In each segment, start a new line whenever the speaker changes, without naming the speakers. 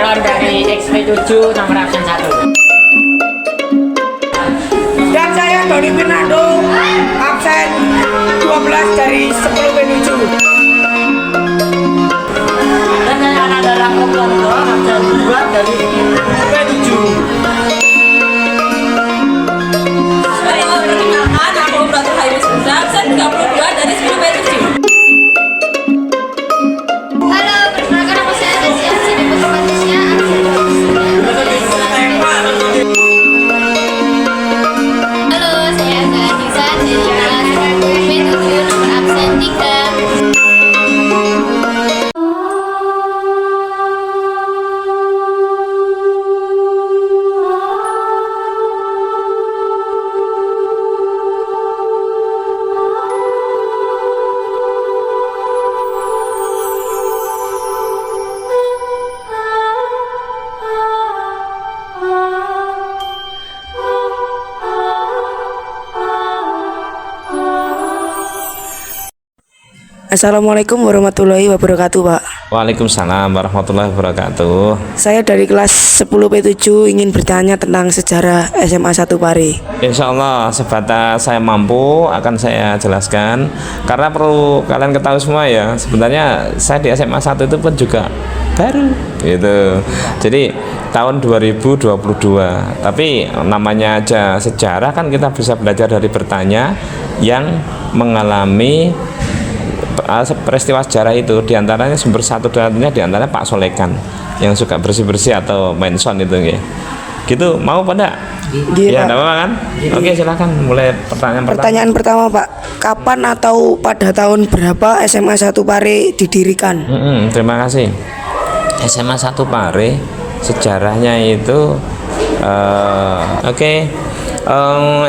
calon dari XP7 nomor absen 1.
Dan saya Doni Fernando, absen 12 dari 10 P7.
Dan saya adalah Oktober, absen 2 dari P7.
Perkenalkan, aku Ratu Hairus Putra, absen 32 dari 10 P7.
Halo, perkenalkan nama saya Desya Sini Putri Patricia, absen 29. Halo, saya Aga Anissa dari kelas P7 nomor absen 3.
Assalamualaikum warahmatullahi wabarakatuh, Pak.
Waalaikumsalam warahmatullahi wabarakatuh.
Saya dari kelas 10 P7 ingin bertanya tentang sejarah SMA 1 Pare.
Insya Allah sebatas saya mampu akan saya jelaskan. Karena perlu kalian ketahui semua ya, sebenarnya saya di SMA 1 itu pun juga baru gitu. Jadi tahun 2022. Tapi namanya aja sejarah kan, kita bisa belajar dari bertanya yang mengalami peristiwa sejarah itu. Diantaranya sumber satu datanya diantaranya Pak Solekan yang suka bersih-bersih atau main sound itu ya. Gitu, mau pada?
Iya,
Ya,
Pak.
enggak apa-apa kan? Oke, silakan mulai pertanyaan pertama.
Pertanyaan pertama, Pak. Kapan atau pada tahun berapa SMA 1 Pare didirikan?
Terima kasih. SMA 1 Pare sejarahnya itu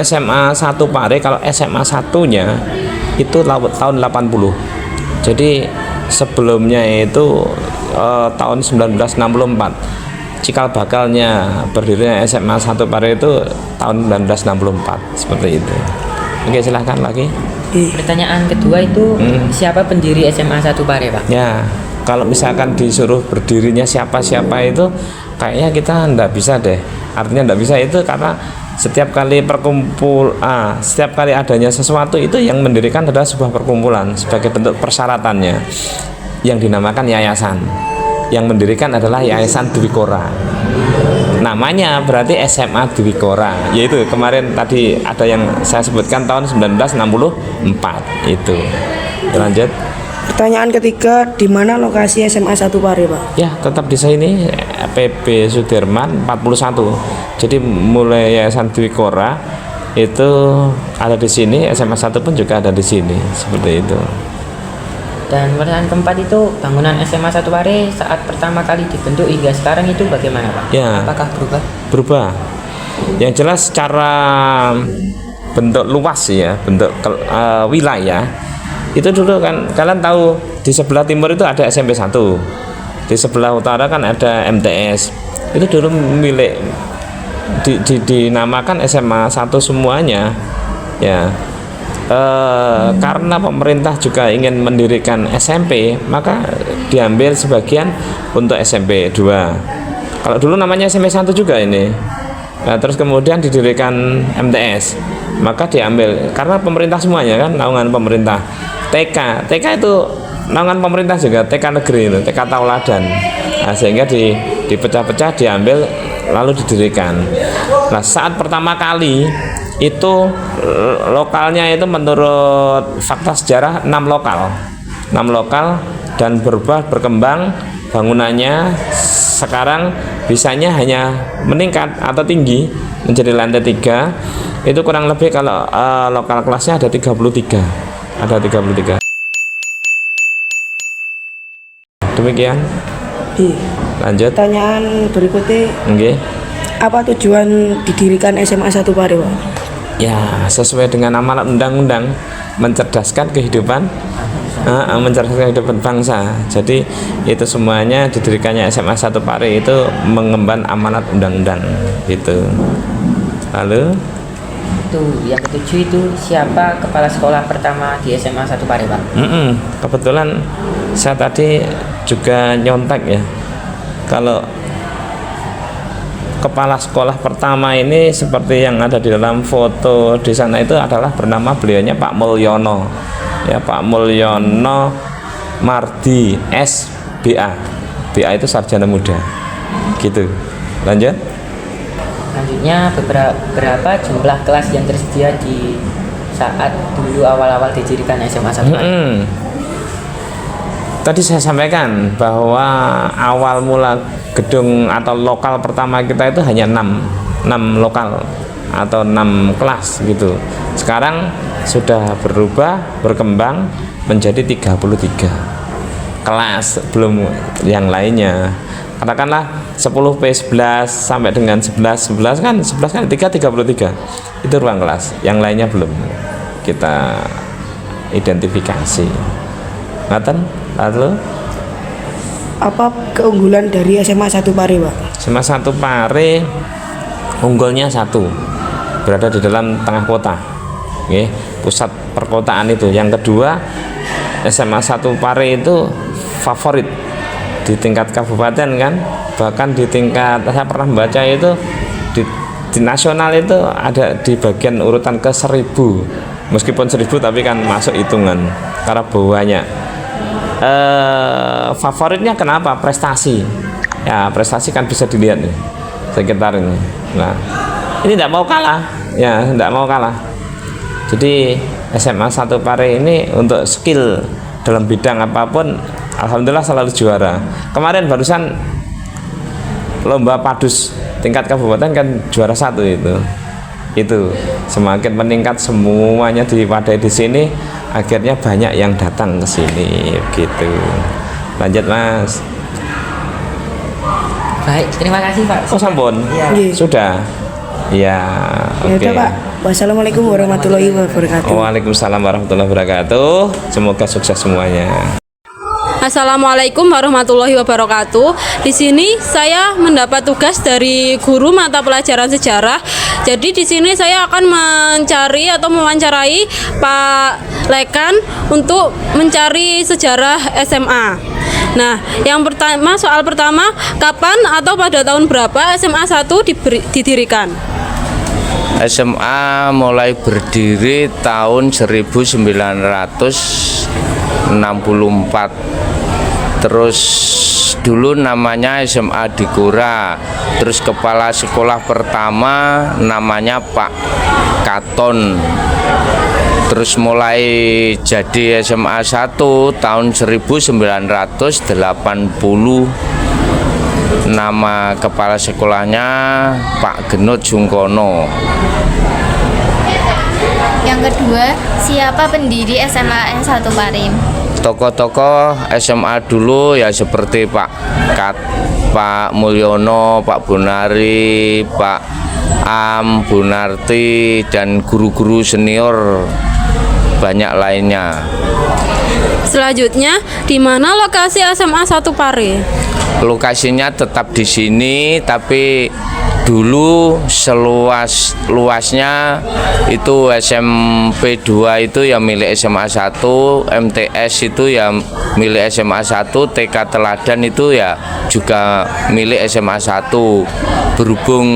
SMA 1 Pare, kalau SMA 1-nya itu tahun 80. Jadi sebelumnya itu tahun 1964. Cikal bakalnya berdirinya SMA 1 Pare itu tahun 1964, seperti itu. Oke, silahkan lagi.
Pertanyaan kedua itu siapa pendiri SMA 1 Pare, Pak?
Ya, kalau misalkan disuruh berdirinya siapa-siapa itu kayaknya kita ndak bisa deh. Artinya ndak bisa itu karena setiap kali setiap kali adanya sesuatu itu yang mendirikan adalah sebuah perkumpulan sebagai bentuk persyaratannya yang dinamakan yayasan. Yang mendirikan adalah Yayasan Dwi Kora. Namanya berarti SMA Dwi Kora. Yaitu kemarin tadi ada yang saya sebutkan tahun 1964 itu. Lanjut.
Pertanyaan ketiga, di mana lokasi SMA 1 Pare, Pak?
Ya, tetap di sini PB Sudirman 41. Jadi mulai Yayasan Dwi Kora itu ada di sini, SMA 1 pun juga ada di sini, seperti itu.
Dan pertanyaan keempat itu bangunan SMA 1 Pare saat pertama kali dibentuk hingga sekarang itu bagaimana, Pak?
Ya.
Apakah berubah?
Berubah. Yang jelas secara bentuk luas ya, bentuk wilayah. Itu dulu kan kalian tahu di sebelah timur itu ada SMP 1. Di sebelah utara kan ada MTS. Itu dulu milik dinamakan SMA 1 semuanya. Ya. Karena pemerintah juga ingin mendirikan SMP, maka diambil sebagian untuk SMP 2. Kalau dulu namanya SMP 1 juga ini. Nah, terus kemudian didirikan MTS, maka diambil karena pemerintah semuanya kan, naungan pemerintah. TK itu naungan pemerintah juga, TK negeri itu, TK Tauladan. Nah, sehingga dipecah-pecah, diambil lalu didirikan. Nah, saat pertama kali itu lokalnya itu menurut fakta sejarah 6 lokal dan berkembang bangunannya. Sekarang bisanya hanya meningkat atau tinggi menjadi lantai 3. Itu kurang lebih kalau lokal kelasnya ada 33. Demikian. Lanjut.
Pertanyaan berikutnya,
Oke.
apa tujuan didirikan SMA 1 Pare, Pak?
Ya, sesuai dengan amanat undang-undang, mencerdaskan kehidupan bangsa. Jadi itu semuanya didirikannya SMA 1 Pare itu mengemban amanat undang-undang gitu. Lalu
Itu yang ketujuh itu siapa kepala sekolah pertama di SMA 1 Pare, Pak?
kebetulan saya tadi juga nyontek ya. Kalau kepala sekolah pertama ini seperti yang ada di dalam foto di sana itu adalah bernama beliaunya Pak Mulyono, ya, Pak Mulyono Mardi SBA. BA itu sarjana muda, gitu. Lanjut.
Selanjutnya berapa jumlah kelas yang tersedia di saat dulu awal-awal didirikan SMA 1 Pare?
Tadi saya sampaikan bahwa awal mula gedung atau lokal pertama kita itu hanya 6 lokal atau 6 kelas gitu. Sekarang sudah berkembang menjadi 33 kelas, belum yang lainnya. Katakanlah 10P11 sampai dengan 11 kan 11 kan 33 itu ruang kelas, yang lainnya belum kita identifikasi. Ngaten, lalu
Apa keunggulan dari SMA 1 Pare, Pak?
SMA 1 Pare unggulnya satu, berada di dalam tengah kota, oke, pusat perkotaan itu. Yang kedua, SMA 1 Pare itu favorit di tingkat kabupaten kan, bahkan di tingkat, saya pernah membaca itu di nasional itu ada di bagian urutan ke 1000, meskipun 1000 tapi kan masuk hitungan karena bawahnya. Favoritnya kenapa? Prestasi, ya, prestasi kan bisa dilihat nih sekitar ini. Nah, ini tidak mau kalah, ya, tidak mau kalah. Jadi SMA 1 Pare ini untuk skill dalam bidang apapun alhamdulillah selalu juara. Kemarin barusan lomba padus tingkat kabupaten kan juara 1 itu semakin meningkat, semuanya diwadai di sini, akhirnya banyak yang datang ke sini gitu. Lanjut, Mas.
Baik, terima kasih Pak.
Oh, sampun.
Nggih.
Sudah. Ya,
Ya
oke.
udah, Pak. Wassalamualaikum warahmatullahi wabarakatuh.
Waalaikumsalam warahmatullahi wabarakatuh. Semoga sukses semuanya.
Assalamualaikum warahmatullahi wabarakatuh. Di sini saya mendapat tugas dari guru mata pelajaran sejarah. Jadi di sini saya akan mencari atau mewawancarai Pak Lekan untuk mencari sejarah SMA. Nah, yang pertama, soal pertama, kapan atau pada tahun berapa SMA 1 didirikan?
SMA mulai berdiri tahun 1964. Terus dulu namanya SMA Dikura. Terus kepala sekolah pertama namanya Pak Katon. Terus mulai jadi SMA 1 tahun 1980. Nama kepala sekolahnya Pak Genut Sungkono.
Yang kedua, siapa pendiri SMA 1 Pare?
Tokoh-tokoh SMA dulu ya seperti Pak Mulyono, Pak Bonari, Pak Am, Bunarti, dan guru-guru senior banyak lainnya.
Selanjutnya, di mana lokasi SMA 1 Pare?
Lokasinya tetap di sini, tapi dulu seluas-luasnya itu SMP 2 itu ya milik SMA 1, MTS itu ya milik SMA 1, TK Teladan itu ya juga milik SMA 1. Berhubung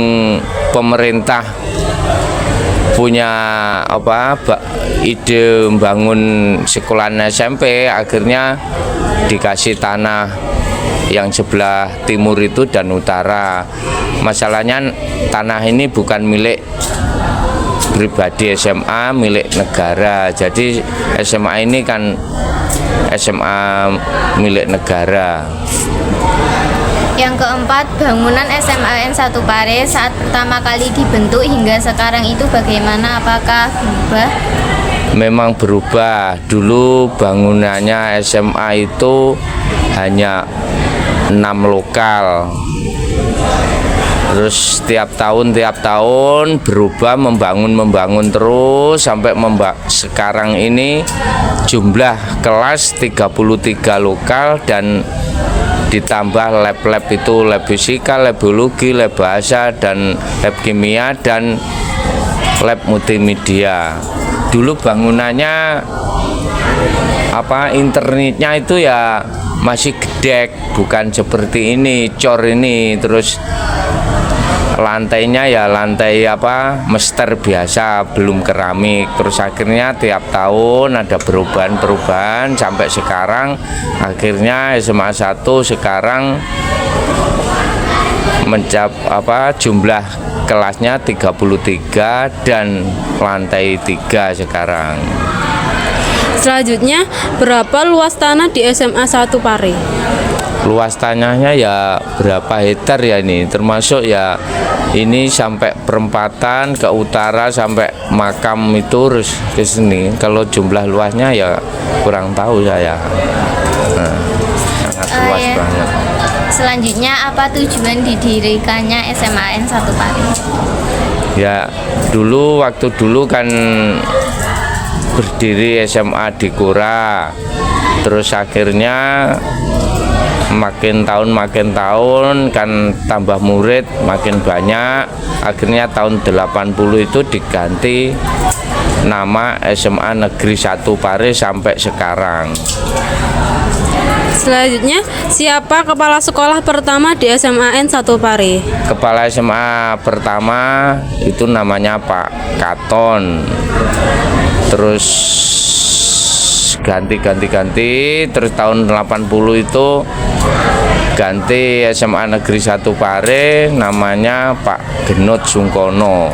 pemerintah punya ide membangun sekolahan SMP, akhirnya dikasih tanah yang sebelah timur itu dan utara. Masalahnya tanah ini bukan milik pribadi SMA, milik negara. Jadi SMA ini kan SMA milik negara.
Yang keempat, bangunan SMA 1 Pare saat pertama kali dibentuk hingga sekarang itu bagaimana? Apakah berubah?
Memang berubah. Dulu bangunannya SMA itu hanya 6 lokal. Terus tiap tahun berubah, membangun terus sampai sekarang ini jumlah kelas 33 lokal dan ditambah lab-lab itu lab fisika, lab biologi, lab bahasa, dan lab kimia, dan lab multimedia. Dulu bangunannya internetnya itu ya masih gedek, bukan seperti ini, cor ini. Terus lantainya ya lantai mester biasa, belum keramik. Terus akhirnya tiap tahun ada perubahan sampai sekarang. Akhirnya SMA 1 sekarang jumlah kelasnya 33 dan lantai 3 sekarang.
Selanjutnya, berapa luas tanah di SMA 1 Pare?
Luas tanahnya ya berapa hektar ya ini, termasuk ya ini sampai perempatan ke utara sampai makam itu terus ke sini. Kalau jumlah luasnya ya kurang tahu saya. Nah, sangat luas banget.
Selanjutnya, apa tujuan didirikannya SMAN 1 Pare?
Ya waktu dulu kan berdiri SMA di Kura, terus akhirnya makin tahun kan tambah murid makin banyak, akhirnya tahun 80 itu diganti nama SMA Negeri 1 Pare sampai sekarang.
Selanjutnya, siapa kepala sekolah pertama di SMAN 1 Pare?
Kepala SMA pertama itu namanya Pak Katon, terus ganti terus tahun 80 itu ganti SMA Negeri 1 Pare namanya Pak Genut Sungkono.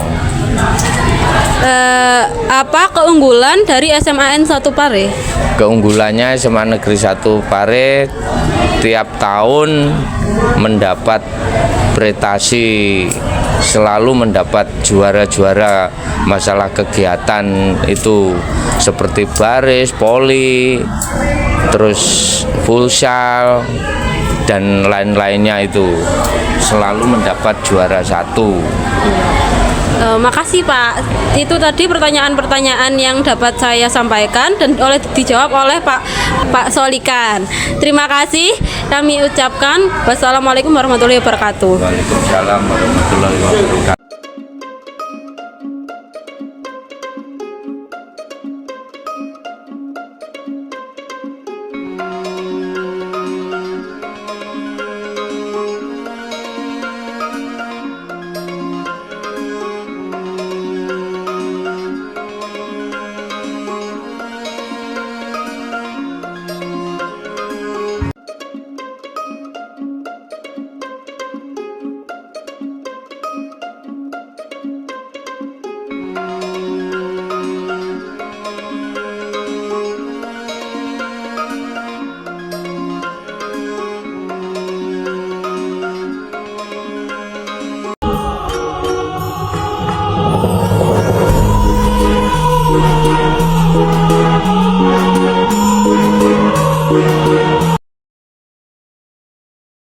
Apa keunggulan dari SMAN 1 Pare?
Keunggulannya SMA Negeri 1 Pare tiap tahun mendapat prestasi, selalu mendapat juara-juara masalah kegiatan itu seperti baris, poli, terus futsal dan lain-lainnya, itu selalu mendapat juara 1.
Makasih Pak. Itu tadi pertanyaan-pertanyaan yang dapat saya sampaikan dan dijawab oleh Pak Solikan. Terima kasih kami ucapkan. Wassalamualaikum warahmatullahi wabarakatuh.
Waalaikumsalam warahmatullahi wabarakatuh.